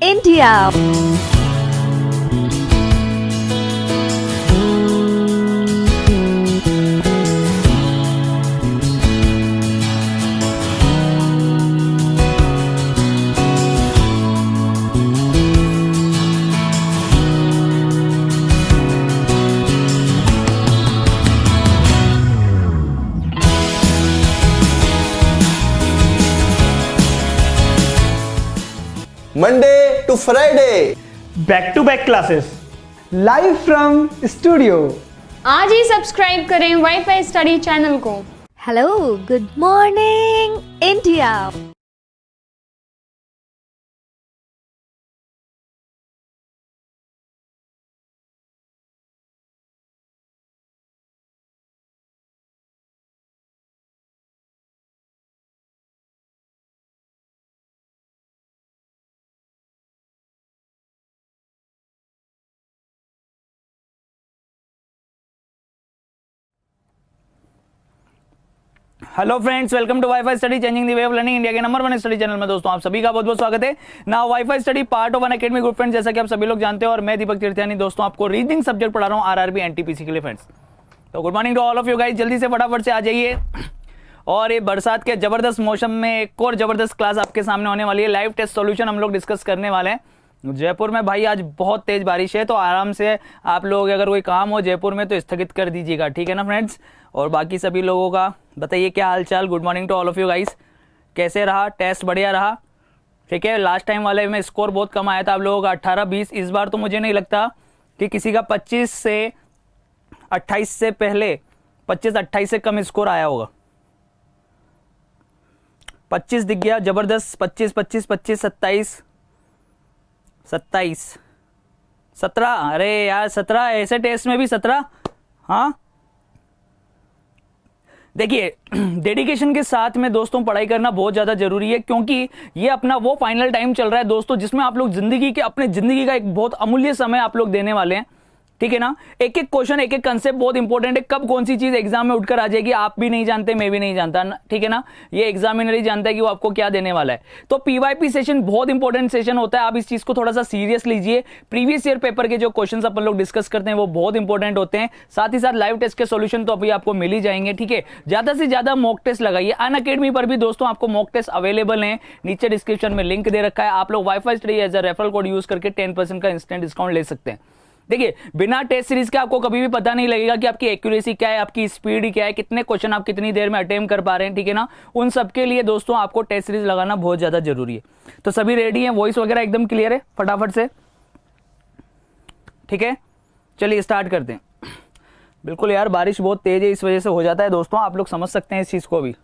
India. Monday to Friday, back to back classes live from studio. आज ही subscribe करें WiFi study channel को। Hello, good morning, India. Hello friends, welcome to WiFi study changing the way of learning India के number 1 study channel में। दोस्तों आप सभी का बहुत बहुत स्वागत है ना। Wifi study part of N academy group friends, जैसा कि आप सभी लोग जानते हैं, और मैं दीपक तीर्थयानी दोस्तों आपको रीजनिंग सब्जेक्ट पढ़ा रहा हूँ आरआरबी एनटीपीसी के लिए फ्रेंड्स। तो good morning to all of you guys, जल्दी से फटाफट से आ जाइए। और ये बरसात के जबरदस्त मौसम में एक और जबरदस्त क्लास आपके सामने होने वाली है। लाइव टेस्ट सॉल्यूशन हम लोग डिस्कस करने वाले हैं। जयपुर में भाई आज बहुत तेज बारिश है, तो आराम से आप लोग अगर कोई काम हो जयपुर में तो स्थगित कर दीजिएगा, ठीक है ना फ्रेंड्स। और बाकी सभी लोगों का बताइए क्या हाल चाल। Good morning to all of you guys. कैसे रहा टेस्ट? बढ़िया रहा, ठीक है। लास्ट टाइम वाले में स्कोर बहुत कम आया था आप लोगों का 18-20। इस बार तो मुझे नहीं लगता कि किसी का 25 से 28 से पहले 25-28 से कम स्कोर आया होगा। 25 दिख गया, जबरदस्त। 25, 27, 17। अरे यार 17, ऐसे टेस्ट में भी 17। हाँ देखिए, डेडिकेशन के साथ में दोस्तों पढ़ाई करना बहुत ज्यादा जरूरी है, क्योंकि ये अपना वो फाइनल टाइम चल रहा है दोस्तों जिसमें आप लोग अपने जिंदगी का एक बहुत अमूल्य समय आप लोग देने वाले हैं, ठीक है ना। एक एक क्वेश्चन, एक एक कंसेप्ट बहुत इंपॉर्टेंट है। कब कौन सी चीज एग्जाम में उठकर आ जाएगी आप भी नहीं जानते, मैं भी नहीं जानता, ठीक है ना। ये एग्जामिनर ही जानता है कि वो आपको क्या देने वाला है। तो पीवाईपी सेशन बहुत इंपॉर्टेंट सेशन होता है। आप इस चीज को थोड़ा सा सीरियस लीजिए। प्रीवियस ईयर पेपर के जो क्वेश्चन अपन लोग डिस्कस करते हैं वो बहुत इंपॉर्टेंट होते हैं। साथ ही साथ लाइव टेस्ट के सोल्यूशन तो अभी आपको मिल ही जाएंगे, ठीक है। ज्यादा से ज्यादा मॉक टेस्ट लगाइए। अनअकैडमी पर भी दोस्तों आपको मॉक टेस्ट अवेलेबल है, नीचे डिस्क्रिप्शन में लिंक दे रखा है। आप लोग WiFi study as a referral code use करके 10% का इंस्टेंट डिस्काउंट ले सकते हैं। देखिए, बिना टेस्ट सीरीज के आपको कभी भी पता नहीं लगेगा कि आपकी एक्यूरेसी क्या है, आपकी स्पीड क्या है, कितने क्वेश्चन आप कितनी देर में अटेम्प्ट कर पा रहे हैं, ठीक है ना। उन सब के लिए दोस्तों आपको टेस्ट सीरीज लगाना बहुत ज्यादा जरूरी है। तो सभी रेडी हैं, वॉइस वगैरह एकदम क्लियर है फटाफट से, ठीक है। चलिए स्टार्ट करते हैं। बिल्कुल यार, बारिश बहुत तेज है, इस वजह से हो जाता है दोस्तों, आप लोग समझ सकते हैं इस चीज को भी।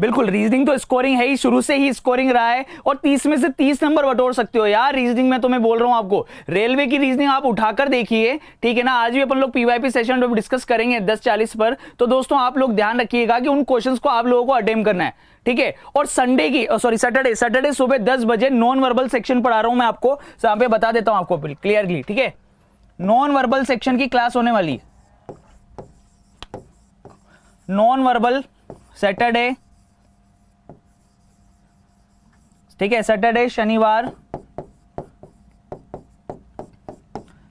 बिल्कुल, रीजनिंग तो स्कोरिंग है ही, शुरू से ही स्कोरिंग रहा है, और 30 में से 30 नंबर बटोर सकते हो यार रीजनिंग में। तो मैं बोल रहा हूं आपको, रेलवे की रीजनिंग आप उठाकर देखिए, ठीक है ना। आज भी अपन लोग पीवाईपी सेशन में डिस्कस करेंगे 10:40 पर। तो दोस्तों आप लोग ध्यान रखिएगा कि उन क्वेश्चंस को आप लोगों को अटेम्प्ट करना है, ठीक है। और सैटरडे सुबह 10 बजे नॉन वर्बल सेक्शन पढ़ा रहा हूं मैं आपको, यहाँ पे बता देता हूं आपको क्लियरली, ठीक है। नॉन वर्बल सेक्शन की क्लास होने वाली है। नॉन वर्बल सैटरडे, ठीक है, सैटरडे शनिवार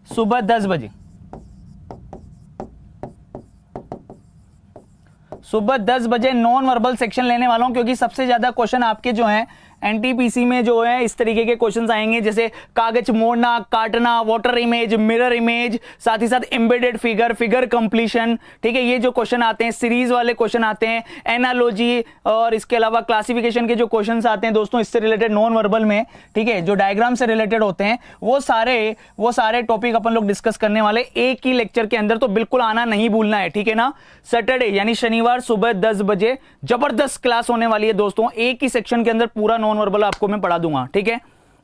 सुबह 10 बजे। सुबह 10 बजे नॉन वर्बल सेक्शन लेने वाला हूं, क्योंकि सबसे ज्यादा क्वेश्चन आपके जो हैं एनटीपीसी में जो है इस तरीके के क्वेश्चंस आएंगे, जैसे कागज मोड़ना, काटना, वाटर इमेज, मिरर इमेज, साथ ही साथ एम्बेडेड फिगर कंप्लीशन, ठीक है। ये जो क्वेश्चन आते हैं, सीरीज वाले क्वेश्चन आते हैं, एनालॉजी, और इसके अलावा क्लासिफिकेशन के जो क्वेश्चंस आते हैं दोस्तों इससे रिलेटेड नॉन वर्बल में, ठीक है, जो डायग्राम से रिलेटेड होते हैं, वो सारे टॉपिक अपन लोग डिस्कस करने वाले एक ही लेक्चर के अंदर। तो बिल्कुल आना नहीं भूलना है, ठीक है ना। सैटरडे यानी शनिवार सुबह 10 बजे जबरदस्त क्लास होने वाली है दोस्तों। एक ही सेक्शन के अंदर पूरा नॉन वर्बल आपको मैं पढ़ा दूंगा, ठीक है।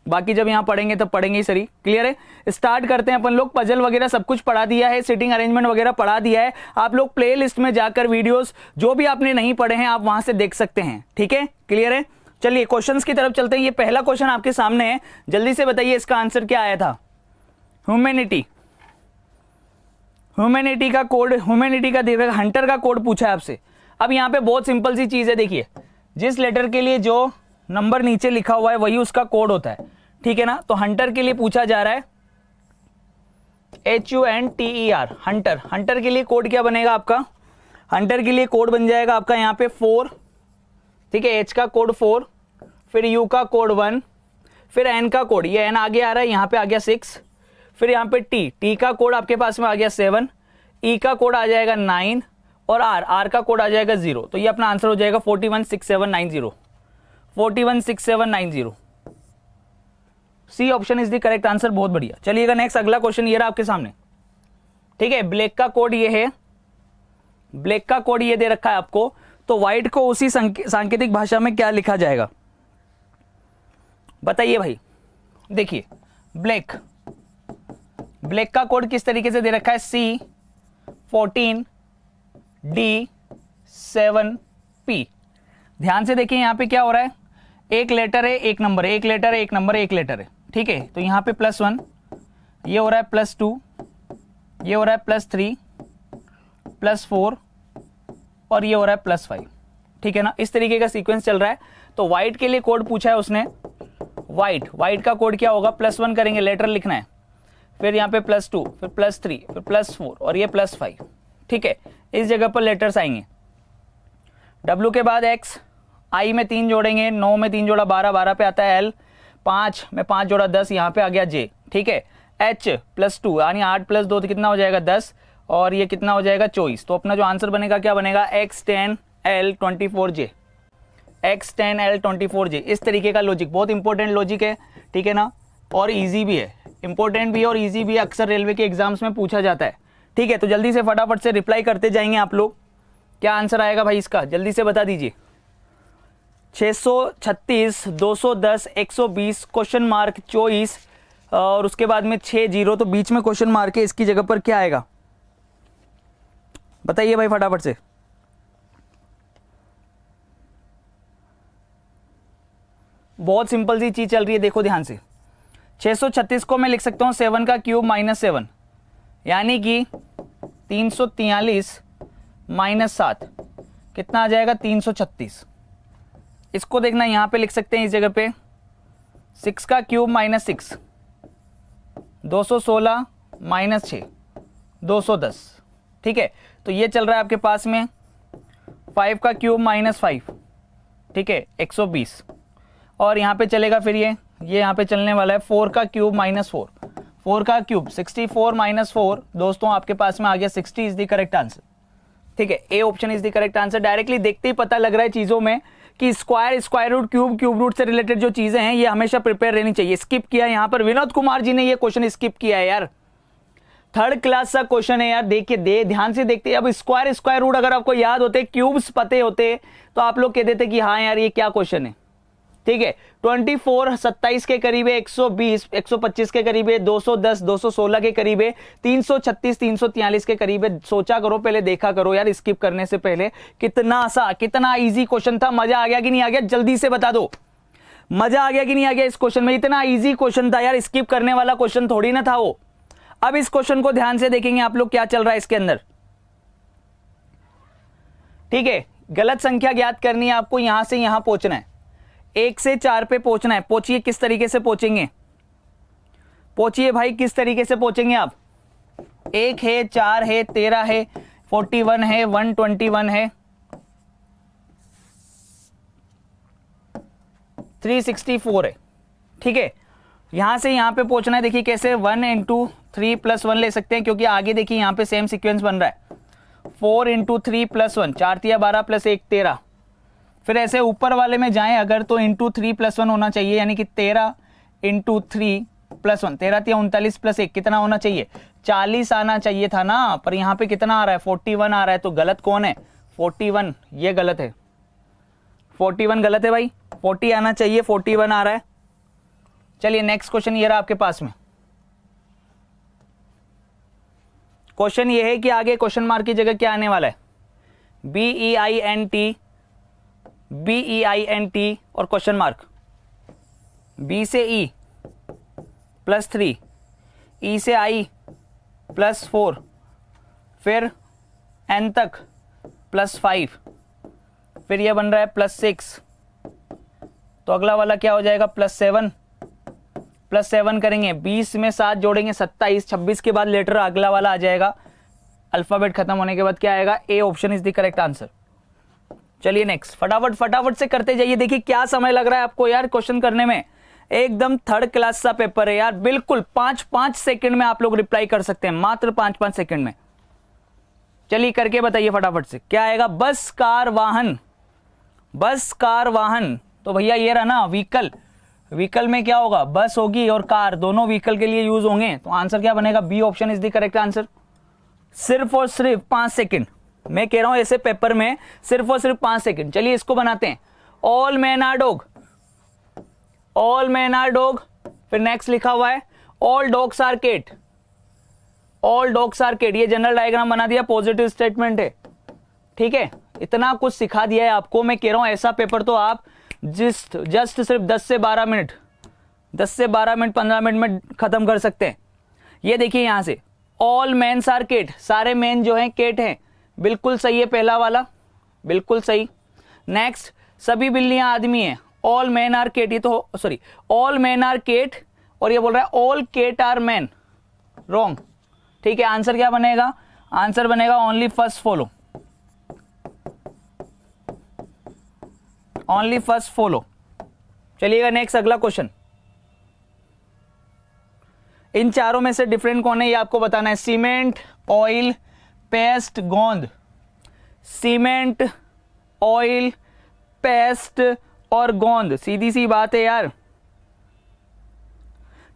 बाकी जब यहां पढ़ेंगे तब पढ़ेंगे ही सही, क्लियर है। स्टार्ट करते हैं अपन लोग। पजल वगैरह सब कुछ पढ़ा दिया है, सिटिंग अरेंजमेंट वगैरह पढ़ा दिया है। आप लोग प्लेलिस्ट में जाकर वीडियोस जो भी आपने नहीं पढ़े हैं आप वहां से देख सकते हैं, ठीक है, क्लियर है। चलिए क्वेश्चंस की तरफ चलते हैं। ये पहला क्वेश्चन आपके सामने है, जल्दी से बताइए इसका आंसर क्या आया था। ह्यूमैनिटी का कोड, ह्यूमैनिटी का देखिए, हंटर का कोड पूछा है आपसे। अब यहां पे बहुत सिंपल सी चीज है, देखिए जिस लेटर के लिए जो नंबर नीचे लिखा हुआ है वही उसका कोड होता है, ठीक है ना। तो हंटर के लिए पूछा जा रहा है HUNTER, हंटर। हंटर के लिए कोड क्या बनेगा आपका? हंटर के लिए कोड बन जाएगा आपका यहाँ पे 4, ठीक है, H का कोड 4, फिर U का कोड 1, फिर N का कोड, ये N आगे आ रहा है, यहाँ पे आ गया 6, फिर यहाँ पे T का कोड आपके पास में आ गया 7, E का कोड आ जाएगा 9 और R का कोड आ जाएगा 0। तो ये अपना आंसर हो जाएगा 416790, 416790। C option is the correct answer. बहुत बढ़िया। चलिएगा नेक्स्ट, अगला क्वेश्चन ये रहा आपके सामने, ठीक है। ब्लैक का कोड ये है, ब्लैक का कोड ये दे रखा है आपको, तो व्हाइट को उसी सांकेतिक भाषा में क्या लिखा जाएगा बताइए भाई। देखिए ब्लैक, ब्लैक का कोड किस तरीके से दे रखा है? C14D7P। ध्यान से देखिए यहां पे क्या हो रहा है, एक लेटर है एक नंबर है, एक लेटर है एक नंबर है, एक लेटर है, ठीक है। तो यहां पे +1, ये हो रहा है +2, ये हो रहा है +3, +4 और ये हो रहा है +5, ठीक है ना। इस तरीके का सीक्वेंस चल रहा है। तो व्हाइट के लिए कोड पूछा है उसने, व्हाइट का कोड क्या होगा? +1 करेंगे, लेटर लिखना है, फिर यहाँ पे +2, फिर +3, फिर +4 और ये +5, ठीक है। इस जगह पर लेटर्स आएंगे। W के बाद X, I में 3 जोड़ेंगे, 9 में 3 जोड़ा 12, 12 पे आता है L, 5 में 5 जोड़ा 10, यहाँ पे आ गया J, ठीक है। H +2 यानी 8 + 2 तो कितना हो जाएगा 10 और ये कितना हो जाएगा 24। तो अपना जो आंसर बनेगा क्या बनेगा? X10L24J, X10L24J। इस तरीके का लॉजिक, बहुत इंपॉर्टेंट लॉजिक है, ठीक है ना, और इजी भी है, इंपॉर्टेंट भी है और इजी भी है, अक्सर रेलवे के एग्जाम्स में पूछा जाता है, ठीक है। तो जल्दी से फटाफट से रिप्लाई करते जाएंगे आप लोग। क्या आंसर आएगा भाई इसका, जल्दी से बता दीजिए। 636, 210, 120, क्वेश्चन मार्क 24 और उसके बाद में 6 0, तो बीच में क्वेश्चन मार्क है, इसकी जगह पर क्या आएगा बताइए भाई फटाफट से। बहुत सिंपल सी चीज चल रही है, देखो ध्यान से। 636 को मैं लिख सकता हूं 7 का क्यूब -7, यानी कि 343 -7 कितना आ जाएगा? 336। इसको देखना, यहां पे लिख सकते हैं इस जगह पे 6 का क्यूब -6, 216 -6, 210, ठीक है। तो ये चल रहा है आपके पास में 5 का क्यूब -5, ठीक है, 120 और यहाँ पे चलेगा फिर ये यहाँ पे चलने वाला है 4 का क्यूब -4, 4 का क्यूब 64 -4, दोस्तों आपके पास में आ गया 60 इज द करेक्ट आंसर, ठीक है। A option is the correct answer. Directly देखते ही पता लग रहा है चीजों में कि square, square root, cube root से रिलेटेड जो चीजें हैं ये हमेशा प्रिपेयर रहनी चाहिए। स्किप किया यहाँ पर विनोद कुमार जी ने ये क्वेश्चन स्किप किया है यार, 3rd क्लास का क्वेश्चन है यार, देखिए ध्यान से देखते। अब स्क्वायर रूट अगर आपको याद होते, क्यूब्स पते होते, तो आप लोग कह देते कि हाँ यार ये क्या क्वेश्चन है, ठीक है। 24 27 के करीब है, 120 125 के करीब है, 210 216 के करीब है, 336 343 के करीब है। सोचा करो पहले, देखा करो यार स्किप करने से पहले, कितना इजी क्वेश्चन था। मजा आ गया कि नहीं आ गया? जल्दी से बता दो, मजा आ गया कि नहीं आ गया इस क्वेश्चन में? इतना इजी क्वेश्चन था यार, स्किप करने वाला क्वेश्चन थोड़ी ना था वो। अब इस क्वेश्चन को ध्यान से देखेंगे आप लोग, क्या चल रहा है इसके अंदर, ठीक है। गलत संख्या ज्ञात करनी है आपको, यहां से यहां पहुंचना है, 1 से 4 पे पहुंचना है। पहुंचिए, किस तरीके से पहुंचेंगे? पहुंचिए भाई, किस तरीके से पहुंचेंगे आप? 1 है, 4 है, 13 है, 41 है, 121 है, 364 है, ठीक है। यहां से यहां पे पहुंचना है। देखिए कैसे, 1 × 3 + 1 ले सकते हैं, क्योंकि आगे देखिए यहां पे सेम सीक्वेंस बन रहा है। 4 × 3 + 1, 4 × 12 + 1 13। फिर ऐसे ऊपर वाले में जाएं अगर, तो × 3 + 1 होना चाहिए, यानी कि 13 × 3 + 1, 13 × 3 39 + 1 कितना होना चाहिए? 40 आना चाहिए था ना, पर यहाँ पे कितना आ रहा है? 41 आ रहा है। तो गलत कौन है? 41, ये गलत है, 41 गलत है भाई, 40 आना चाहिए, 41 आ रहा है। चलिए नेक्स्ट क्वेश्चन ये रहा आपके पास में। क्वेश्चन ये है कि आगे क्वेश्चन मार्क की जगह क्या आने वाला है? BEINT और क्वेश्चन मार्क, B से E +3, E से I +4, फिर N तक +5, फिर यह बन रहा है +6। तो अगला वाला क्या हो जाएगा, +7 करेंगे, 20 में 7 जोड़ेंगे 27, 26 के बाद लेटर अगला वाला आ जाएगा, अल्फाबेट खत्म होने के बाद क्या आएगा, ए option is the correct answer. चलिए नेक्स्ट, फटाफट से करते जाइए। देखिए क्या समय लग रहा है आपको यार क्वेश्चन करने में, एकदम थर्ड क्लास सा पेपर है यार, बिल्कुल 5-5 सेकंड में आप लोग रिप्लाई कर सकते हैं, मात्र 5-5 सेकंड में। चलिए करके बताइए फटाफट से, क्या आएगा, बस कार वाहन। तो भैया ये रहा ना व्हीकल में क्या होगा, बस होगी और कार, दोनों व्हीकल के लिए यूज होंगे, तो आंसर क्या बनेगा, B option is the correct answer. सिर्फ और सिर्फ 5 सेकंड, मैं कह रहा हूं ऐसे पेपर में सिर्फ और सिर्फ 5 सेकंड। चलिए इसको बनाते हैं, ऑल मैन आर डॉग, फिर नेक्स्ट लिखा हुआ है ऑल डॉग्स आर कैट, ये जनरल डायग्राम बना दिया, पॉजिटिव स्टेटमेंट है, ठीक है। इतना कुछ सिखा दिया है आपको, मैं कह रहा हूं ऐसा पेपर तो आप जस्ट सिर्फ 10 से 12 मिनट 15 मिनट में खत्म कर सकते हैं। ये देखिए यहां से ऑल मेन्स आर कैट, सारे मेन जो हैं कैट हैं, बिल्कुल सही है पहला वाला, बिल्कुल सही। नेक्स्ट, सभी बिल्लियां आदमी हैं, ऑल मैन आर कैट, ये तो sorry all man are cat, और ये बोल रहा है all cat are man, wrong, ठीक है। आंसर क्या बनेगा, आंसर बनेगा ओनली फर्स्ट फॉलो। चलिएगा नेक्स्ट, अगला क्वेश्चन, इन चारों में से डिफरेंट कौन है ये आपको बताना है, सीमेंट, ऑयल, पेस्ट, गोंद। सीमेंट, ऑयल, पेस्ट और गोंद, सीधी सी बात है यार,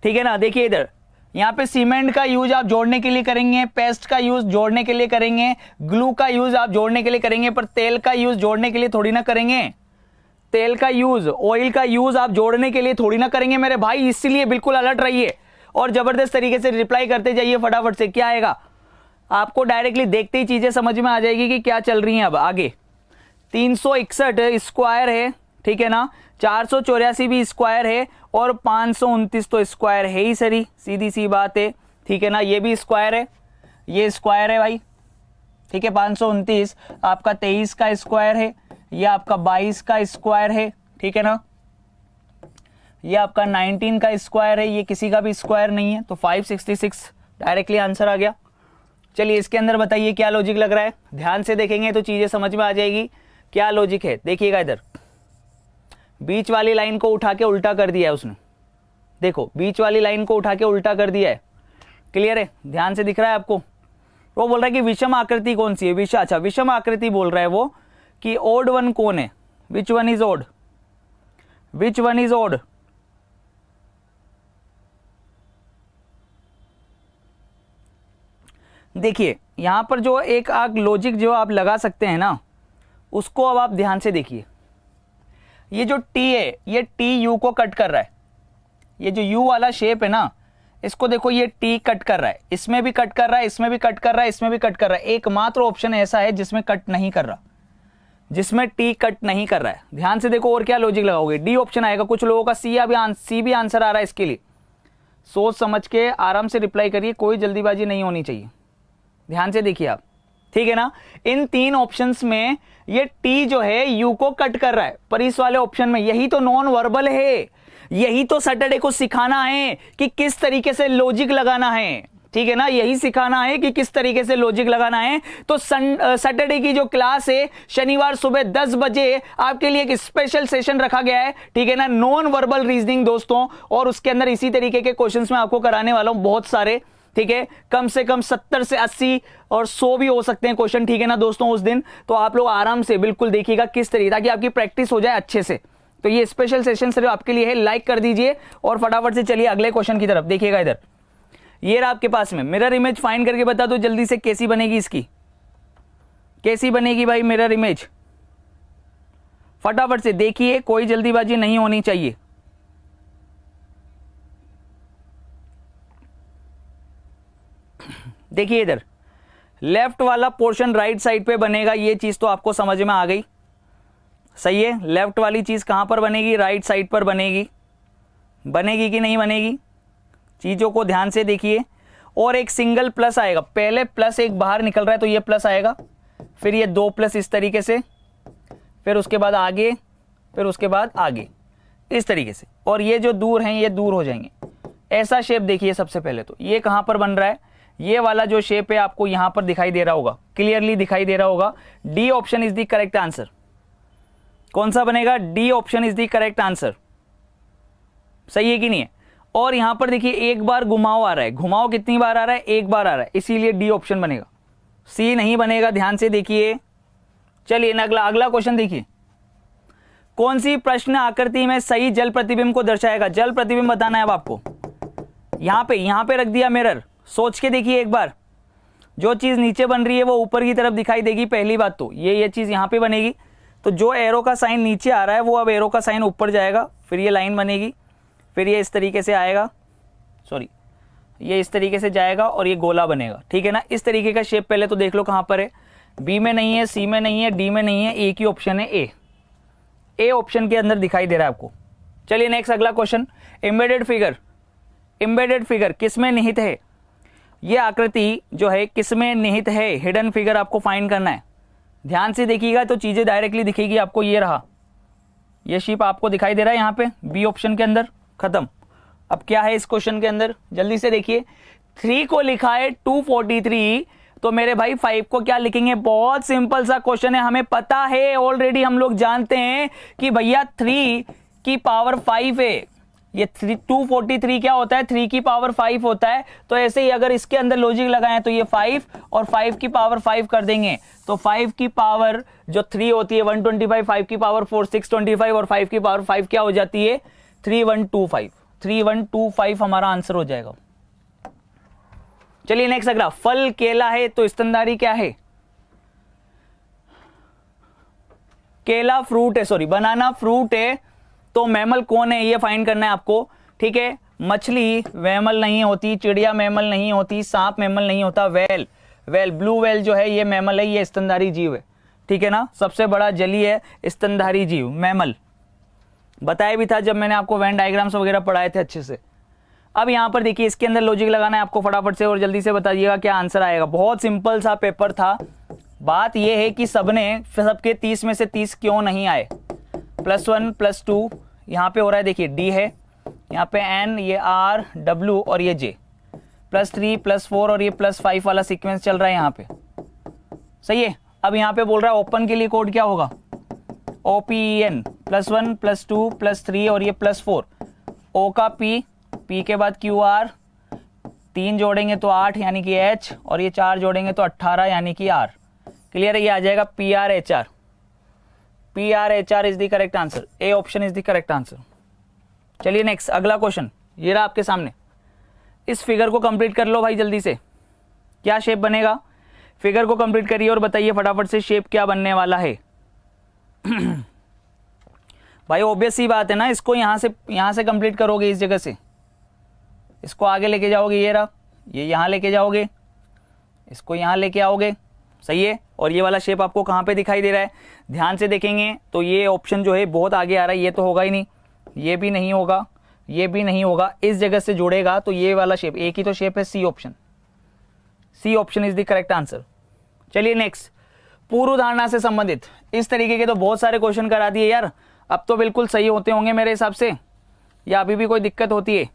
ठीक है ना। देखिए इधर, यहां पे सीमेंट का यूज आप जोड़ने के लिए करेंगे, पेस्ट का यूज जोड़ने के लिए करेंगे, ग्लू का यूज आप जोड़ने के लिए करेंगे, पर तेल का यूज जोड़ने के लिए थोड़ी ना करेंगे। तेल का यूज, ऑयल का यूज आप जोड़ने के लिए थोड़ी ना करेंगे मेरे भाई, इसलिए बिल्कुल अलर्ट रहिए और जबरदस्त तरीके से रिप्लाई करते जाइए फटाफट से। क्या आएगा, आपको डायरेक्टली देखते ही चीजें समझ में आ जाएगी कि क्या चल रही हैं। अब आगे 361 स्क्वायर है, ठीक है ना, 484 भी स्क्वायर है और 529 तो स्क्वायर है ही सरी, सीधी सी बात है, ठीक है ना। ये भी स्क्वायर है, ये स्क्वायर है भाई, ठीक है। 529 आपका 23 का स्क्वायर है, ये आपका 22 का स्क्वायर है, ठीक है ना। ये आपका 19 का स्क्वायर है, ये किसी का भी स्क्वायर नहीं है, तो 566 डायरेक्टली आंसर आ गया। चलिए इसके अंदर बताइए क्या लॉजिक लग रहा है, ध्यान से देखेंगे तो चीजें समझ में आ जाएगी क्या लॉजिक है। देखिएगा इधर, बीच वाली लाइन को उठा के उल्टा कर दिया है उसने, देखो बीच वाली लाइन को उठा के उल्टा कर दिया है, क्लियर है, ध्यान से दिख रहा है आपको। वो बोल रहा है कि विषम आकृति कौन सी है, अच्छा विषम आकृति बोल रहा है वो, कि ओड वन कौन है, विच वन इज ओड, देखिए यहां पर जो एक आग लॉजिक जो आप लगा सकते हैं ना, उसको अब आप ध्यान से देखिए। ये जो टी है, ये टी यू को कट कर रहा है, ये जो यू वाला शेप है ना, इसको देखो ये टी कट कर रहा है, इसमें भी कट कर रहा है, इसमें भी कट कर रहा है, इसमें भी कट कर रहा है। एकमात्र ऑप्शन ऐसा है जिसमें कट नहीं कर रहा, जिसमें टी कट नहीं कर रहा है। ध्यान से देखो और क्या लॉजिक लगाओगे, डी ऑप्शन आएगा। कुछ लोगों का सी भी आंसर आ रहा है इसके लिए, सोच समझ के आराम से रिप्लाई करिए, कोई जल्दीबाजी नहीं होनी चाहिए, ध्यान से देखिए आप, ठीक है ना। इन 3 ऑप्शंस में ये टी जो है यू को कट कर रहा है, पर इस वाले ऑप्शन में यही तो नॉन वर्बल है, यही तो सैटरडे को सिखाना है कि किस तरीके से लॉजिक लगाना है, ठीक है ना, यही सिखाना है कि किस तरीके से लॉजिक लगाना है। तो सैटरडे की जो क्लास है, शनिवार सुबह 10 बजे आपके लिए एक स्पेशल सेशन रखा गया है, ठीक है ना, नॉन वर्बल रीजनिंग दोस्तों, और उसके अंदर इसी तरीके के क्वेश्चंस मैं आपको कराने वाला हूं बहुत सारे, ठीक है, कम से कम 70 से 80 और 100 भी हो सकते हैं क्वेश्चन, ठीक है ना दोस्तों उस दिन। तो आप लोग आराम से बिल्कुल देखिएगा किस तरीके, ताकि आपकी प्रैक्टिस हो जाए अच्छे से। तो ये स्पेशल सेशन सिर्फ आपके लिए है, लाइक कर दीजिए और फटाफट से चलिए अगले क्वेश्चन की तरफ। देखिएगा इधर, ये रहा आपके पास में, मिरर इमेज फाइंड करके बता दो जल्दी से, कैसी बनेगी इसकी, कैसी बनेगी भाई मिरर इमेज, फटाफट से देखिए, कोई जल्दीबाजी नहीं होनी चाहिए। देखिए इधर लेफ्ट वाला पोर्शन राइट साइड पे बनेगा, ये चीज तो आपको समझ में आ गई, सही है। लेफ्ट वाली चीज कहां पर बनेगी, राइट साइड पर बनेगी, बनेगी कि नहीं बनेगी, चीजों को ध्यान से देखिए। और एक सिंगल प्लस आएगा, पहले प्लस एक बाहर निकल रहा है तो ये प्लस आएगा, फिर ये 2 प्लस इस तरीके से, फिर उसके बाद आगे, फिर उसके बाद आगे, इस तरीके से, और ये जो दूर हैं ये दूर हो जाएंगे। ऐसा शेप देखिए सबसे पहले तो ये कहां पर बन रहा है, ये वाला जो शेप है आपको यहां पर दिखाई दे रहा होगा, क्लियरली दिखाई दे रहा होगा। D option is the correct answer. कौन सा बनेगा, D option is the correct answer. सही है कि नहीं है। और यहां पर देखिए एक बार घुमाव आ रहा है, घुमाव कितनी बार आ रहा है, एक बार आ रहा है, इसीलिए डी ऑप्शन बनेगा, सी नहीं बनेगा। ध्यान से देखिए। चलिए अगला क्वेश्चन देखिए, कौन सी प्रश्न आकृति में सही जल प्रतिबिंब को दर्शाएगा। जल प्रतिबिंब बताना है अब आपको। यहां पे रख दिया मिरर, सोच के देखिए एक बार, जो चीज नीचे बन रही है वो ऊपर की तरफ दिखाई देगी। पहली बात तो ये चीज यहां पे बनेगी, तो जो एरो का साइन नीचे आ रहा है वो अब एरो का साइन ऊपर जाएगा, फिर ये लाइन बनेगी, फिर ये इस तरीके से आएगा, सॉरी ये इस तरीके से जाएगा और ये गोला बनेगा, ठीक है ना। इस तरीके का शेप पहले तो देख लो कहां पर है, बी में नहीं है, सी में नहीं है, डी में नहीं है, एक ही ऑप्शन है ए ऑप्शन के अंदर दिखाई दे रहा है आपको। चलिए नेक्स्ट अगला क्वेश्चन, एम्बेडेड फिगर किस में निहित है। ये आकृति जो है किस में निहित है, हिडन फिगर आपको फाइंड करना है। ध्यान से देखिएगा तो चीजें डायरेक्टली दिखेगी आपको। ये रहा, ये शेप आपको दिखाई दे रहा है यहाँ पे बी ऑप्शन के अंदर, खत्म। अब क्या है इस क्वेश्चन के अंदर, जल्दी से देखिए। 3 को लिखा है 243, तो मेरे भाई 5 को क्या लिखेंगे। बहुत सिंपल सा क्वेश्चन है, हमें पता है ऑलरेडी, हम लोग जानते हैं कि भैया 3 की पावर 5 है। ये 243 क्या होता है, 3 की पावर 5 होता है। तो ऐसे ही अगर इसके अंदर लॉजिक लगाएं तो ये 5 और 5 की पावर 5 कर देंगे, तो 5 की पावर जो 3 होती है 125, 5 की पावर 4 625 और 5 की पावर 5 क्या हो जाती है 3125 हमारा आंसर हो जाएगा। चलिए नेक्स्ट अगला, फल केला है तो स्तनधारी क्या है। केला फ्रूट है, सॉरी बनाना फ्रूट है, तो मैमल कौन है ये फाइंड करना है आपको, ठीक है। मछली मैमल नहीं होती, चिड़िया मैमल नहीं होती, सांप मैमल नहीं होता, वेल ब्लू वेल जो है ये मैमल है, ये स्तनधारी जीव है, ठीक है ना। सबसे बड़ा जलीय स्तनधारी जीव मैमल, बताया भी था जब मैंने आपको वेन डायग्राम्स वगैरह पढ़ाए थे अच्छे से। अब यहां पर देखिए इसके अंदर लॉजिक लगाना है आपको फटाफट से, और जल्दी से बताइएगा क्या आंसर आएगा। बहुत सिंपल सा पेपर था। बात यह है कि सबके 30 में से 30 क्यों नहीं आए। +1 +2 यहाँ पे हो रहा है, देखिए डी है, यहाँ पे एन, ये आर डब्ल्यू और ये जे, +3 +4 और ये +5 वाला सीक्वेंस चल रहा है यहाँ पे, सही है। अब यहाँ पे बोल रहा है ओपन के लिए कोड क्या होगा, OPEN, +1 +2 +3 और ये +4, O का P के बाद QR, 3 जोड़ेंगे तो 8 यानी कि H, और ये 4 जोड़ेंगे तो 18 यानी कि R। क्लियर है, ये आ जाएगा PRHR is the correct answer, A option is the correct answer. चलिए नेक्स्ट अगला क्वेश्चन, ये रहा आपके सामने। इस फिगर को कंप्लीट कर लो भाई जल्दी से, क्या शेप बनेगा। फिगर को कंप्लीट करिए और बताइए फटाफट से शेप क्या बनने वाला है। भाई ऑब्वियस सी बात है ना, इसको यहां से कंप्लीट करोगे, इस जगह से इसको आगे लेके जाओगे, ये रहा, ये यहां लेके जाओगे, इसको यहां लेके आओगे, सही है। और ये वाला शेप आपको कहां पे दिखाई दे रहा है, ध्यान से देखेंगे तो ये ऑप्शन जो है बहुत आगे आ रहा है, ये तो होगा ही नहीं, ये भी नहीं होगा, ये भी नहीं होगा, इस जगह से जुड़ेगा तो ये वाला शेप, एक ही तो शेप है, C option is the correct answer. चलिए नेक्स्ट, पूर्व धारणा से संबंधित इस तरीके के तो बहुत सारे क्वेश्चन करा दिए यार, अब तो बिल्कुल सही होते होंगे मेरे हिसाब से, या अभी भी कोई दिक्कत होती है।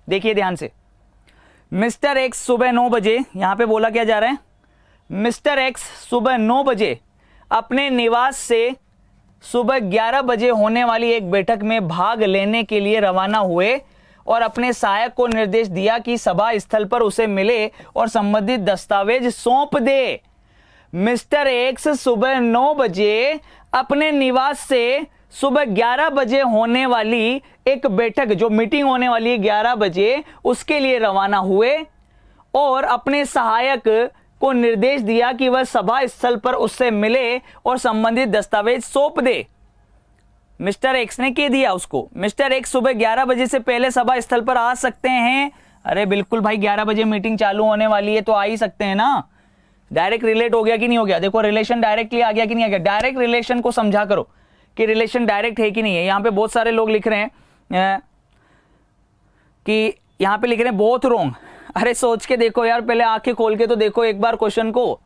देखिए ध्यान से, मिस्टर एक्स सुबह 9 बजे, यहां पे बोला क्या जा रहा है, मिस्टर एक्स सुबह 9 बजे अपने निवास से सुबह 11 बजे होने वाली एक बैठक में भाग लेने के लिए रवाना हुए और अपने सहायक को निर्देश दिया कि सभा स्थल पर उसे मिले और संबंधित दस्तावेज सौंप दे। मिस्टर एक्स सुबह 9 बजे अपने निवास से सुबह 11 बजे होने वाली एक बैठक, जो मीटिंग होने वाली है 11 बजे, उसके लिए रवाना हुए और अपने सहायक को निर्देश दिया कि वह सभा स्थल पर उससे मिले और संबंधित दस्तावेज सौंप दे। मिस्टर एक्स ने कह दिया उसको, मिस्टर एक्स सुबह 11 बजे से पहले सभा स्थल पर आ सकते हैं। अरे बिल्कुल भाई, 11 बजे मीटिंग चालू होने वाली है तो आ ही सकते हैं ना। डायरेक्ट रिलेट हो गया कि नहीं हो गया, देखो रिलेशन डायरेक्टली आ गया कि नहीं आ गया। डायरेक्ट रिलेशन को समझा करो कि रिलेशन डायरेक्ट है कि नहीं है। यहां पे बहुत सारे लोग लिख रहे हैं कि यहां पे लिख रहे हैं बोथ रॉन्ग। अरे सोच के देखो यार, पहले आंखें खोल के तो देखो एक बार क्वेश्चन को।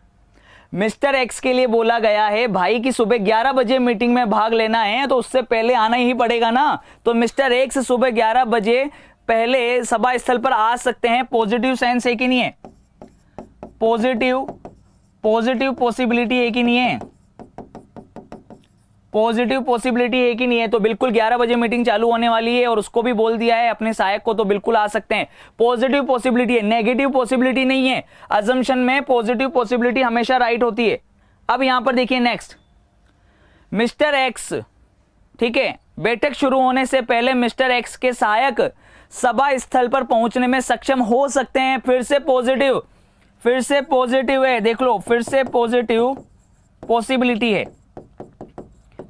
मिस्टर एक्स के लिए बोला गया है भाई कि सुबह 11 बजे मीटिंग में भाग लेना है, तो उससे पहले आना ही पड़ेगा ना। तो मिस्टर एक्स सुबह 11 बजे पहले सभा स्थल पर आ सकते हैं। पॉजिटिव सेंस है कि नहीं है? पॉजिटिव पॉसिबिलिटी है कि नहीं है? पॉजिटिव पॉसिबिलिटी है कि नहीं है? तो बिल्कुल 11 बजे मीटिंग चालू होने वाली है और उसको भी बोल दिया है अपने सहायक को, तो बिल्कुल आ सकते हैं। पॉजिटिव पॉसिबिलिटी है, नेगेटिव पॉसिबिलिटी नहीं है। अजम्पशन में पॉजिटिव पॉसिबिलिटी हमेशा राइट होती है। अब यहां पर देखिए नेक्स्ट, मिस्टर एक्स, ठीक है, बैठक शुरू होने से पहले मिस्टर एक्स के सहायक सभा स्थल पर पहुंचने में सक्षम हो सकते हैं। फिर से पॉजिटिव है, देख लो, फिर से पॉजिटिव पॉसिबिलिटी है।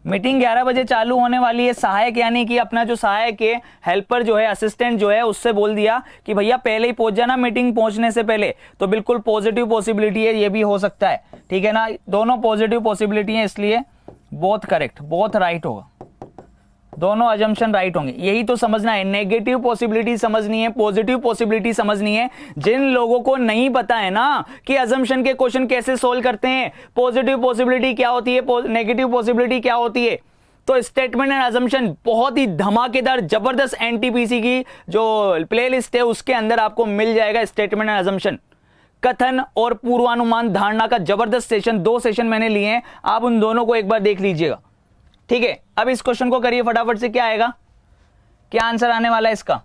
मीटिंग 11 बजे चालू होने वाली है। सहायक यानी कि अपना जो सहायक है, हेल्पर जो है, असिस्टेंट जो है, उससे बोल दिया कि भैया पहले ही पहुंच जाना मीटिंग पहुंचने से पहले, तो बिल्कुल पॉजिटिव पॉसिबिलिटी है, ये भी हो सकता है, ठीक है ना। दोनों पॉजिटिव पॉसिबिलिटी है, इसलिए बोथ करेक्ट, बोथ राइट होगा, दोनों अजम्पशन राइट होंगे। यही तो समझना है, नेगेटिव पॉसिबिलिटी समझनी है, पॉजिटिव पॉसिबिलिटी समझनी है। जिन लोगों को नहीं पता है ना कि अजम्पशन के क्वेश्चन कैसे सोल्व करते हैं, पॉजिटिव पॉसिबिलिटी क्या होती है, नेगेटिव पॉसिबिलिटी क्या होती है, तो स्टेटमेंट एंड अजम्पशन बहुत ही धमाकेदार जबरदस्त एनटीपीसी की जो प्लेलिस्ट है उसके अंदर आपको मिल जाएगा। स्टेटमेंट एंड अजम्पशन, कथन और पूर्वानुमान धारणा का जबरदस्त सेशन, 2 सेशन मैंने लिए हैं, आप उन दोनों को एक बार देख लीजिएगा, ठीक है। अब इस क्वेश्चन को करिए फटाफट से, क्या आएगा, क्या आंसर आने वाला है इसका?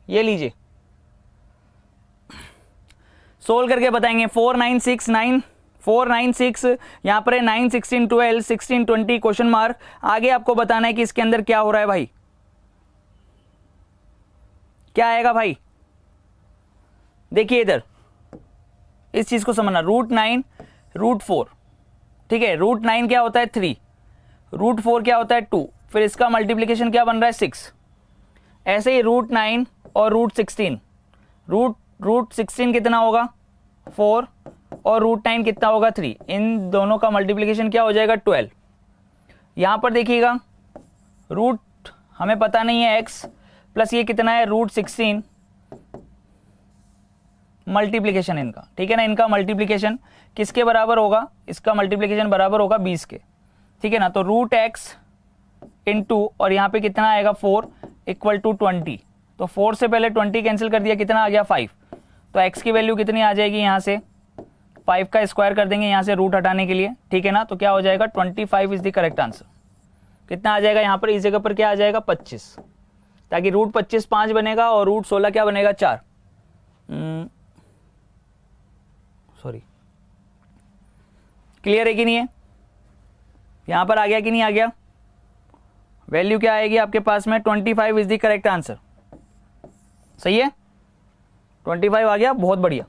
ये लीजिए, सोल्व करके बताएंगे। 4 9 6 9 4 9 6 यहां पर है, 9 16 12 16 20 क्वेश्चन मार्क। आगे आपको बताना है कि इसके अंदर क्या हो रहा है भाई, क्या आएगा भाई। देखिए इधर इस चीज को समझना, √9 √4, ठीक है। √9 क्या होता है 3, √4 क्या होता है 2, फिर इसका मल्टीप्लीकेशन क्या बन रहा है 6। ऐसे ही √9 और √16, √16 कितना होगा 4 और √9 कितना होगा 3, इन दोनों का मल्टीप्लीकेशन क्या हो जाएगा 12। यहां पर देखिएगा रूट हमें पता नहीं है x प्लस ये कितना है √16 मल्टीप्लीकेशन इनका, ठीक है ना। इनका मल्टीप्लीकेशन किसके बराबर होगा, इसका मल्टीप्लीकेशन बराबर होगा 20 के, ठीक है ना। तो √x इंटू और यहाँ पे कितना आएगा 4 इक्वल टू 20, तो 4 से पहले 20 कैंसिल कर दिया, कितना आ गया 5। तो x की वैल्यू कितनी आ जाएगी, यहाँ से 5 का स्क्वायर कर देंगे यहाँ से रूट हटाने के लिए, ठीक है ना। तो क्या हो जाएगा 25 इज द करेक्ट आंसर। कितना आ जाएगा यहाँ पर, इस जगह पर क्या आ जाएगा 25, ताकि √25 5 बनेगा और √16 क्या बनेगा 4, सॉरी, क्लियर है कि नहीं है, यहां पर आ गया कि नहीं आ गया। वैल्यू क्या आएगी आपके पास में 25 इज द करेक्ट आंसर, सही है, 25 आ गया, बहुत बढ़िया।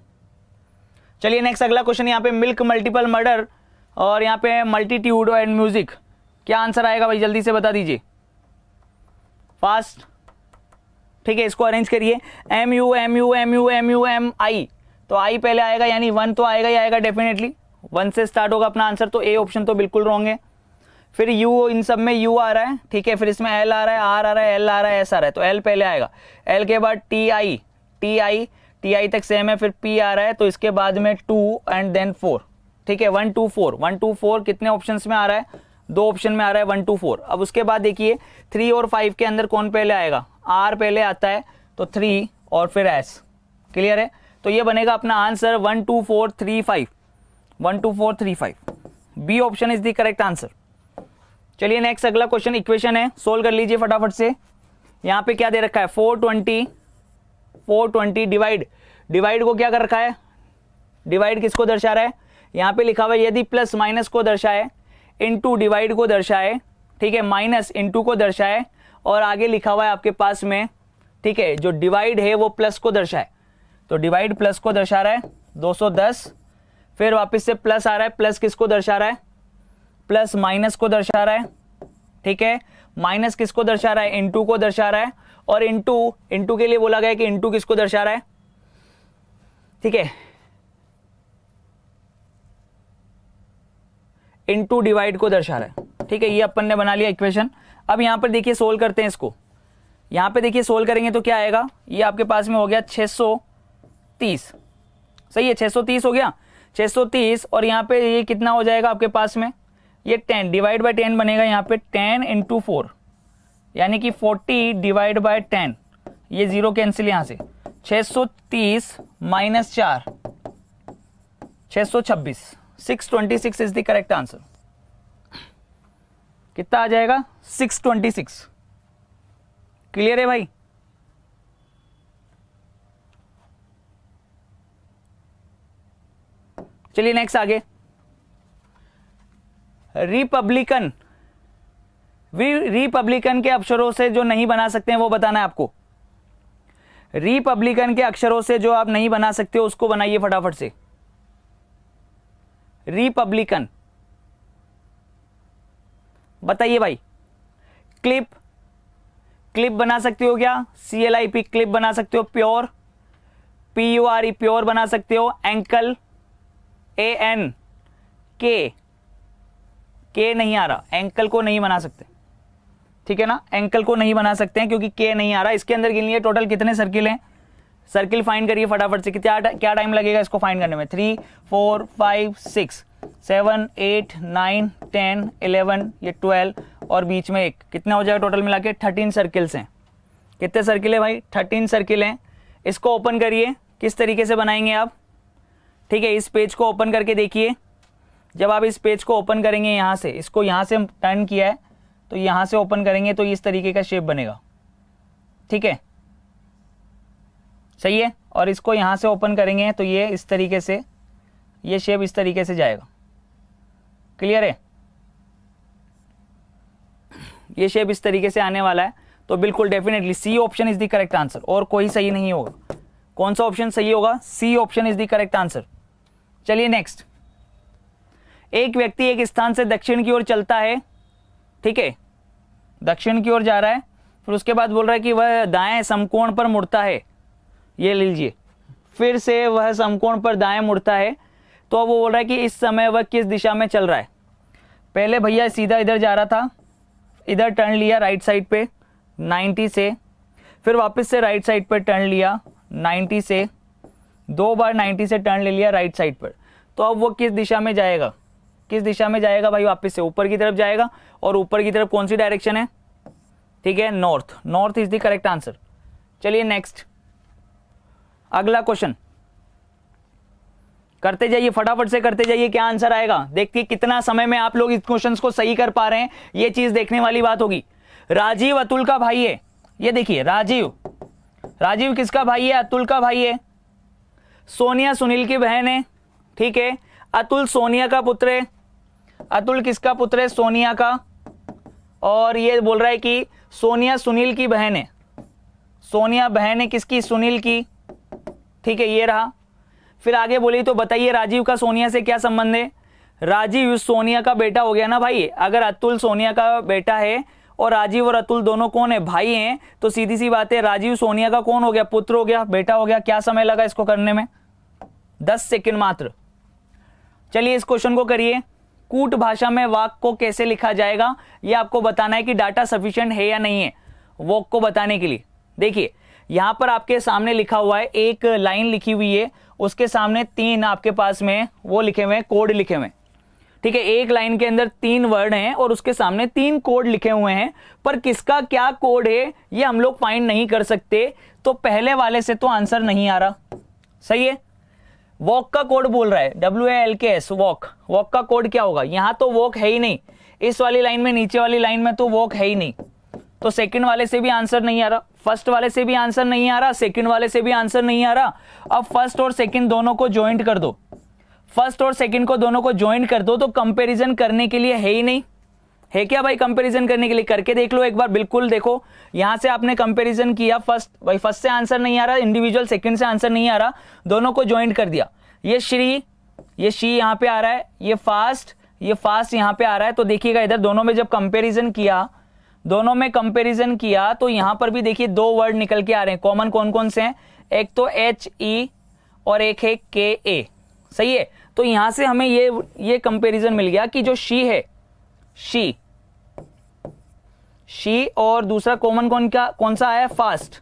चलिए नेक्स्ट अगला क्वेश्चन, यहाँ पे मिल्क मल्टीपल मर्डर और यहाँ पे मल्टीट्यूड एंड म्यूजिक, क्या आंसर आएगा भाई, जल्दी से बता दीजिए, फास्ट, ठीक है। इसको अरेंज करिए, MU तो आई पहले आएगा, यानी 1 तो आएगा ही आएगा डेफिनेटली, 1 से स्टार्ट होगा अपना आंसर, तो ए ऑप्शन तो बिल्कुल रॉन्ग है। फिर यू, इन सब में यू आ रहा है, ठीक है, फिर इसमें एल आ रहा है, आर आ रहा है, एल आ रहा है, एस आ रहा है, तो एल पहले आएगा, एल के बाद टी आई तक सेम है, फिर पी आ रहा है, तो इसके बाद में 2 एंड देन 4, ठीक है। 1 2 4 कितने ऑप्शन में आ रहा है, 2 ऑप्शन में आ रहा है 1 2 4। अब उसके बाद देखिए 3 और 5 के अंदर कौन पहले आएगा, आर पहले आता है, तो 3 और फिर एस, क्लियर है। तो ये बनेगा अपना answer 1 2 4 3 5, 1 2 4 3 5, B option is the correct answer. चलिए नेक्स्ट अगला क्वेश्चन, इक्वेशन है, सोल्व कर लीजिए फटाफट से। यहाँ पे क्या दे रखा है 420 डिवाइड को क्या कर रखा है, डिवाइड किसको दर्शा रहा है, यहाँ पे लिखा हुआ है यदि प्लस माइनस को दर्शाए, इनटू डिवाइड को दर्शाए, ठीक है, माइनस इनटू को दर्शाए, और आगे लिखा हुआ है आपके पास में, ठीक है, जो डिवाइड है वो प्लस को दर्शाए, तो डिवाइड प्लस को दर्शा रहा है 210, फिर वापस से प्लस आ रहा है, प्लस किसको दर्शा रहा है, प्लस माइनस को दर्शा रहा है, ठीक है, माइनस किसको दर्शा रहा है, इनटू को दर्शा रहा है, और इनटू के लिए बोला गया कि इनटू किसको दर्शा रहा है, ठीक है, इनटू डिवाइड को दर्शा रहा है, ठीक है। ये अपन ने बना लिया इक्वेशन। अब यहां पर देखिए सोल्व करते हैं इसको, यहां पे देखिए सोल्व करेंगे तो क्या आएगा, ये आपके पास में हो गया 630, सही है 630 हो गया 630, और यहाँ पे ये कितना हो जाएगा आपके पास में, ये 10 डिवाइड बाय 10 बनेगा, यहाँ पे 10 × 4 यानी कि 40 डिवाइड बाय 10, ये जीरो कैंसिल यहां से, 630 minus 4 626, 626 is the correct answer. कितना आ जाएगा 626। क्लियर है भाई? चलिए नेक्स्ट आगे, रिपब्लिकन, रिपब्लिकन के अक्षरों से जो नहीं बना सकते हैं वो बताना है आपको। रिपब्लिकन के अक्षरों से जो आप नहीं बना सकते हो उसको बनाइए फटाफट से। रिपब्लिकन बताइए भाई। क्लिप, क्लिप बना सकते हो क्या? CLIP क्लिप बना सकते हो। प्योर, PURE प्योर बना सकते हो। एंकल, ANK, के नहीं आ रहा, एंकल को नहीं बना सकते, ठीक है ना, एंकल को नहीं बना सकते हैं क्योंकि के नहीं आ रहा। इसके अंदर गिन लिए टोटल कितने सर्किल हैं, सर्किल फाइंड करिए फटाफट से, क्या टाइम लगेगा इसको फाइंड करने में। 3 4 5 6 7 8 9 10 11, ये 12 और बीच में एक, कितना हो जाएगा टोटल मिला के 13 सर्किल्स हैं। कितने सर्किल है भाई? 13 सर्किल हैं। इसको ओपन करिए, किस तरीके से बनाएंगे आप, ठीक है, इस पेज को ओपन करके देखिए। जब आप इस पेज को ओपन करेंगे यहां से, इसको यहां से टर्न किया है तो यहां से ओपन करेंगे तो इस तरीके का शेप बनेगा, ठीक है, सही है। और इसको यहां से ओपन करेंगे तो ये इस तरीके से, ये शेप इस तरीके से जाएगा। क्लियर है? ये शेप इस तरीके से आने वाला है, तो बिल्कुल definitely C option is the correct answer, और कोई सही नहीं होगा। कौन सा ऑप्शन सही होगा? C option is the correct answer. चलिए नेक्स्ट, एक व्यक्ति एक स्थान से दक्षिण की ओर चलता है, ठीक है, दक्षिण की ओर जा रहा है, फिर उसके बाद बोल रहा है कि वह दाएं समकोण पर मुड़ता है। ये लीजिए, फिर से वह समकोण पर दाएं मुड़ता है, तो अब वो बोल रहा है कि इस समय वह किस दिशा में चल रहा है। पहले भैया सीधा इधर जा रहा था, इधर टर्न लिया राइट साइड पे 90 से, फिर वापस से राइट साइड पर टर्न लिया 90 से, 2 बार 90 से टर्न ले लिया राइट साइड पर। तो अब वो किस दिशा में जाएगा? किस दिशा में जाएगा भाई? वापस से ऊपर की तरफ जाएगा, और ऊपर की तरफ कौन सी डायरेक्शन है? ठीक है, north. North is the correct answer. चलिए नेक्स्ट, अगला क्वेश्चन करते जाइए, फटाफट से करते जाइए, क्या आंसर आएगा। देखिए कितना समय में आप लोग इस क्वेश्चन को सही कर पा रहे हैं, ये चीज देखने वाली बात होगी। राजीव अतुल का भाई है, ये देखिए राजीव, राजीव किसका भाई है? अतुल का भाई है। सोनिया सुनील की बहन है, ठीक है। अतुल सोनिया का पुत्र है। अतुल किसका पुत्र है? सोनिया का। और ये बोल रहा है कि सोनिया सुनील की बहन है। सोनिया बहन है किसकी? सुनील की, ठीक है, ये रहा। फिर आगे बोली तो बताइए राजीव का सोनिया से क्या संबंध है? राजीव सोनिया का बेटा हो गया ना भाई। अगर अतुल सोनिया का बेटा है और राजीव और अतुल दोनों कौन है? भाई हैं, तो सीधी सी बात है राजीव सोनिया का कौन हो गया? पुत्र हो गया, बेटा हो गया। क्या समय लगा इसको करने में? 10 सेकंड मात्र। चलिए इस क्वेश्चन को करिए। कूट भाषा में वाक्य को कैसे लिखा जाएगा, ये आपको बताना है कि डाटा सफिशिएंट है या नहीं है वाक्य को बताने के लिए। देखिए यहां पर आपके सामने लिखा हुआ है, एक लाइन लिखी हुई है, उसके सामने 3 आपके पास में वो लिखे हुए हैं, कोड लिखे हुए हैं, ठीक है। एक लाइन के अंदर 3 वर्ड हैं और उसके सामने 3 कोड लिखे हुए हैं, पर किसका क्या कोड है ये हम लोग फाइंड नहीं कर सकते। तो पहले वाले से तो आंसर नहीं आ रहा, सही है। वॉक का कोड बोल रहा है, WALKS वॉक। वॉक का कोड क्या होगा? यहां तो वॉक है ही नहीं, इस वाली लाइन में, नीचे वाली लाइन में तो वॉक है ही नहीं, तो सेकंड वाले से भी आंसर नहीं आ रहा, फर्स्ट वाले से भी आंसर नहीं आ रहा, सेकंड वाले से भी आंसर नहीं आ रहा। अब फर्स्ट और सेकंड दोनों को ज्वाइंट कर दो, फर्स्ट और सेकंड को दोनों को ज्वाइंट कर दो, तो कंपैरिजन करने के लिए है ही नहीं। है क्या भाई कंपैरिजन करने के लिए? करके देख लो एक बार, बिल्कुल देखो। यहां से आपने कंपैरिजन किया, फर्स्ट भाई फर्स्ट से आंसर नहीं आ रहा, इंडिविजुअल सेकंड से आंसर नहीं आ रहा, दोनों को ज्वाइंट कर दिया। ये श्री, ये शी यहां पे आ रहा है, ये फास्ट यहां पे आ रहा है। तो देखिएगा इधर दोनों में जब कंपैरिजन किया, दोनों में कंपैरिजन किया तो यहां पर भी देखिए 2 वर्ड निकल के आ रहे हैं। कॉमन कौन कौन से हैं? एक तो HE और एक है KA, सही है। तो यहां से हमें ये कंपैरिजन मिल गया कि जो शी है, शी, शी और दूसरा कॉमन कौन सा है, फास्ट।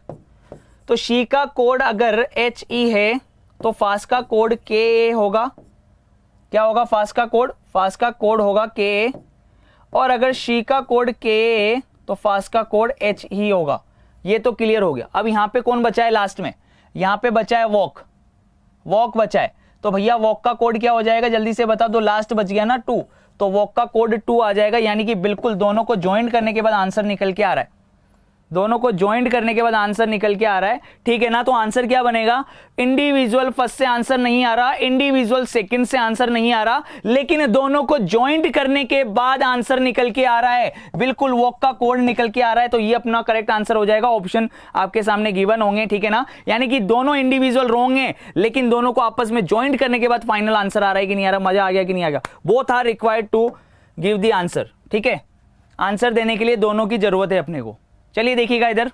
तो शी का कोड अगर HE है तो फास्ट का कोड KA होगा। क्या होगा फास्ट का कोड? फास्ट का कोड होगा KA। और अगर शी का कोड KA तो फास्ट का कोड H ही होगा। ये तो क्लियर हो गया। अब यहां पे कौन बचा है लास्ट में? यहां पे बचा है वॉक, वॉक बचा है। तो भैया वॉक का कोड क्या हो जाएगा, जल्दी से बता दो। लास्ट बच गया ना 2, तो वॉक का कोड 2 आ जाएगा। यानी कि बिल्कुल दोनों को ज्वाइंट करने के बाद आंसर निकल के आ रहा है। दोनों को ज्वाइंट करने के बाद आंसर निकल के आ रहा है, ठीक है ना। तो आंसर क्या बनेगा? इंडिविजुअल फर्स्ट से आंसर नहीं आ रहा, इंडिविजुअल सेकंड से आंसर नहीं आ रहा, लेकिन दोनों को ज्वाइंट करने के बाद आंसर निकल के आ रहा है। बिल्कुल वॉक का कोड निकल के आ रहा है। तो ये अपना करेक्ट आंसर हो जाएगा। ऑप्शन आपके सामने गिवन होंगे, ठीक है ना। यानी कि दोनों इंडिविजुअल रॉन्ग है, लेकिन दोनों को आपस में ज्वाइंट करने के बाद फाइनल आंसर आ रहा है कि नहीं आ रहा। मजा आ गया कि नहीं आ गया? Both are required to give the answer, ठीक है। आंसर देने के लिए दोनों की जरूरत है अपने को। चलिए देखिएगा इधर,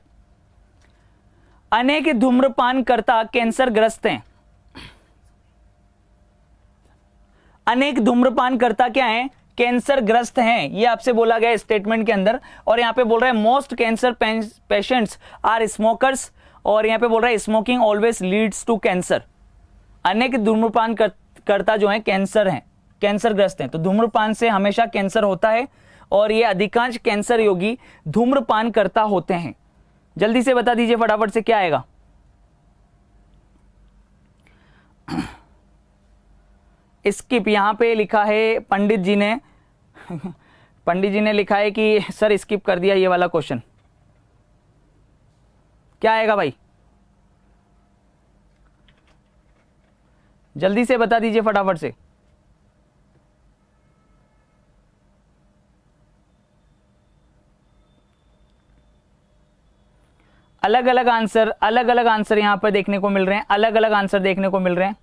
अनेक धूम्रपानकर्ता कैंसर ग्रस्त हैं। अनेक धूम्रपानकर्ता क्या हैं? कैंसर ग्रस्त हैं। ये आपसे बोला गया स्टेटमेंट के अंदर। और यहां पे बोल रहा है most cancer patients are smokers, और यहां पे बोल रहा है smoking always leads to cancer. अनेक धूम्रपानकर्ता जो हैं कैंसर हैं, कैंसर ग्रस्त हैं। तो धूम्रपान से हमेशा कैंसर होता है, और ये अधिकांश कैंसर रोगी धूम्रपान करता होते हैं। जल्दी से बता दीजिए फटाफट से क्या आएगा। स्किप यहां पे लिखा है पंडित जी ने पंडित जी ने लिखा है कि सर स्किप कर दिया ये वाला क्वेश्चन। क्या आएगा भाई? जल्दी से बता दीजिए फटाफट से। अलग अलग आंसर यहां पर देखने को मिल रहे हैं, अलग अलग आंसर देखने को मिल रहे हैं।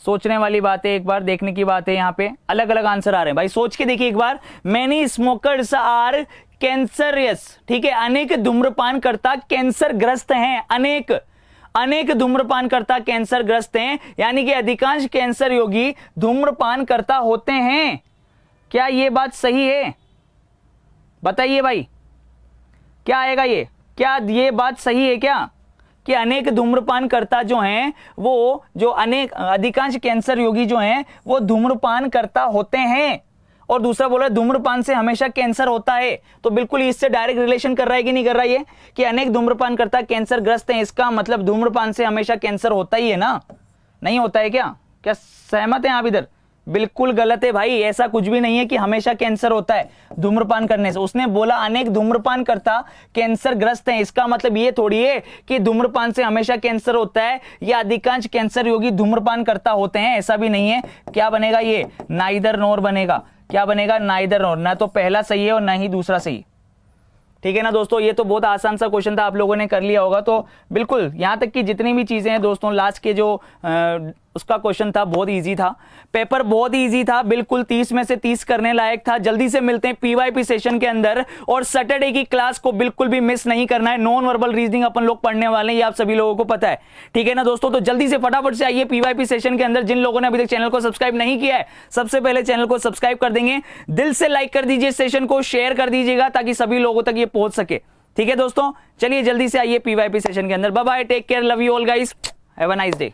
सोचने वाली बात है, एक बार देखने की बात है। यहां पे अलग अलग आंसर आ रहे हैं भाई, सोच के देखिए एक बार। मेनी स्मोकर्स आर कैंसरियस, ठीक है। अनेक धूम्रपान करता कैंसर ग्रस्त हैं। अनेक धूम्रपान करता कैंसर ग्रस्त हैं, यानी कि अधिकांश कैंसर रोगी धूम्रपान करता होते हैं। क्या ये बात सही है? बताइए भाई, क्या आएगा ये? क्या ये बात सही है क्या कि अनेक धूम्रपान करता जो हैं वो जो अधिकांश कैंसर रोगी जो हैं वो धूम्रपान करता होते हैं? और दूसरा बोला धूम्रपान से हमेशा कैंसर होता है। तो बिल्कुल इससे डायरेक्ट रिलेशन कर रहा है कि नहीं कर रहा है ये कि अनेक धूम्रपान करता कैंसर ग्रस्त हैं, इसका मतलब धूम्रपान से हमेशा कैंसर होता ही है ना? नहीं होता है क्या? क्या सहमत हैं आप इधर? बिल्कुल गलत है भाई, ऐसा कुछ भी नहीं है कि हमेशा कैंसर होता है धूम्रपान करने से। उसने बोला अनेक धूम्रपान करता कैंसर ग्रस्त हैं, इसका मतलब ये थोड़ी है कि धूम्रपान से हमेशा कैंसर होता है या अधिकांश कैंसर रोगी धूम्रपान करता होते हैं, ऐसा भी नहीं है। क्या बनेगा ये? नाइदर नोर बनेगा। क्या बनेगा? नाइदर नोर। ना तो पहला सही है और ना ही दूसरा सही, ठीक है ना दोस्तों। ये तो बहुत आसान सा क्वेश्चन था, आप लोगों ने कर लिया होगा। तो बिल्कुल यहां तक कि जितनी भी चीजें हैं दोस्तों, लास्ट के जो उसका क्वेश्चन था बहुत इजी था, पेपर बहुत इजी था, बिल्कुल 30 में से 30 करने लायक था। जल्दी से मिलते हैं पीवाईपी सेशन के अंदर, और सैटरडे की क्लास को बिल्कुल भी मिस नहीं करना है। नॉन वर्बल रीजनिंग अपन लोग पढ़ने वाले हैं, ये आप सभी लोगों को पता है, ठीक है ना दोस्तों। तो जल्दी से फटाफट से आइए पीवाईपी सेशन के अंदर। जिन लोगों ने अभी तक चैनल को सब्सक्राइब नहीं किया है, सबसे पहले चैनल को सब्सक्राइब कर देंगे, दिल से लाइक कर दीजिए, सेशन को शेयर कर दीजिएगा ताकि सभी लोगों तक ये पहुंच सके, ठीक है दोस्तों। चलिए जल्दी से आइए पीवाईपी सेशन के अंदर। Bye bye, take care, love you all guys, have a nice day.